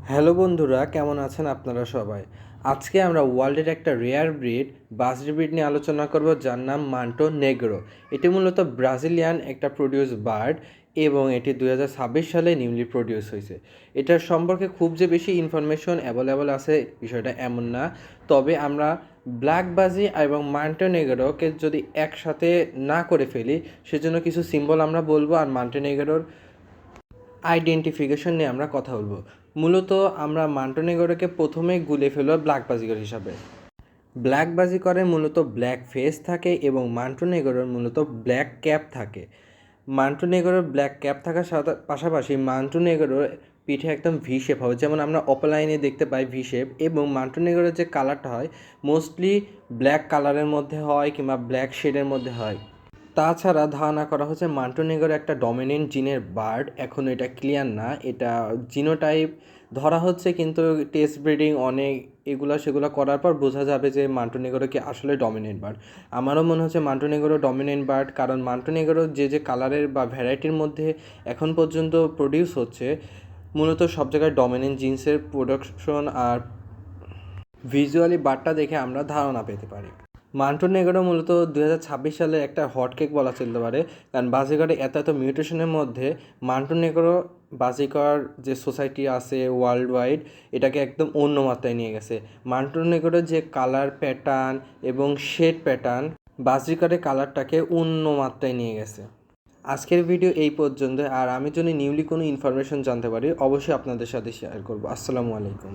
Hello বন্ধুরা, কেমন আছেন আপনারা সবাই? আজকে আমরা ওয়ার্ল্ডের একটা রেয়ার ব্রিড বাজরি ব্রিড নিয়ে আলোচনা করব, যার নাম মান্টো নেগ্রো। এটি মূলত ব্রাজিলিয়ান একটা প্রডিউস বার্ড এবং এটি 2026 সালে নিউলি প্রডিউস হয়েছে। এটার সম্পর্কে খুব যে বেশি ইনফরমেশন অ্যাভেলেবল আছে বিষয়টা এমন না, তবে আমরা ব্ল্যাক বাজি এবং মান্টো নেগ্রোকে যদি একসাথে না করে ফেলি সেজন্য কিছু সিম্বল আমরা বলবো, আর মান্টো নেগ্রোর আইডেন্টিফিকেশন নিয়ে আমরা কথা বলবো। মূলত আমরা মান্টোনেগরকে প্রথমেই গুলে ফেলবো ব্ল্যাক বাজিকর হিসাবে। ব্ল্যাক বাজিকরের মূলত ব্ল্যাক ফেস থাকে এবং মান্টোনেগরের মূলত ব্ল্যাক ক্যাপ থাকে। মান্টোনেগরের ব্ল্যাক ক্যাপ থাকার পাশাপাশি মান্টোনেগরের পিঠে একদম ভি শেপ হবে, যেমন আমরা অপলাইনে দেখতে পাই ভি শেপ। এবং মান্টোনেগরের যে কালারটা হয় মোস্টলি ব্ল্যাক কালারের মধ্যে হয় কিংবা ব্ল্যাক শেডের মধ্যে হয়। তাছাড়া ধারণা করা হচ্ছে মান্টোনেগর একটা ডমিনেন্ট জিনের বার্ড। এখন এটা ক্লিয়ার না, এটা জিনোটাইপ ধরা হচ্ছে, কিন্তু টেস্ট ব্রিডিং অনেক সেগুলো করার পর বোঝা যাবে যে মান্টোনেগরো কি আসলে ডমিনেন্ট বার্ড। আমারও মনে হচ্ছে মান্টোনেগরো ডমিনেন্ট বার্ড, কারণ মান্টোনেগরো যে কালারের বা ভ্যারাইটির মধ্যে এখন পর্যন্ত প্রডিউস হচ্ছে, মূলত সব জায়গায় ডমিনেন্ট জিন্সের প্রোডাকশন, আর ভিজুয়ালি বার্ডটা দেখে আমরা ধারণা পেতে পারি। মান্টো নেগ্রো মূলত 2026 সালে একটা হটকেক বলা চলতে পারে, কারণ বাজিকরে এত মিউটেশনের মধ্যে মান্টো নেগ্রো বাজিকর যে সোসাইটি আছে ওয়ার্ল্ড ওয়াইড, এটাকে একদম অন্য মাত্রায় নিয়ে গেছে। মান্টো নেগ্রোর যে কালার প্যাটার্ন এবং শেড প্যাটার্ন বাজিকরের কালারটাকে অন্য মাত্রায় নিয়ে গেছে। আজকের ভিডিও এই পর্যন্ত, আর আমি যদি নিউলি কোনো ইনফরমেশন জানতে পারি অবশ্যই আপনাদের সাথে শেয়ার করব। আসসালামু আলাইকুম।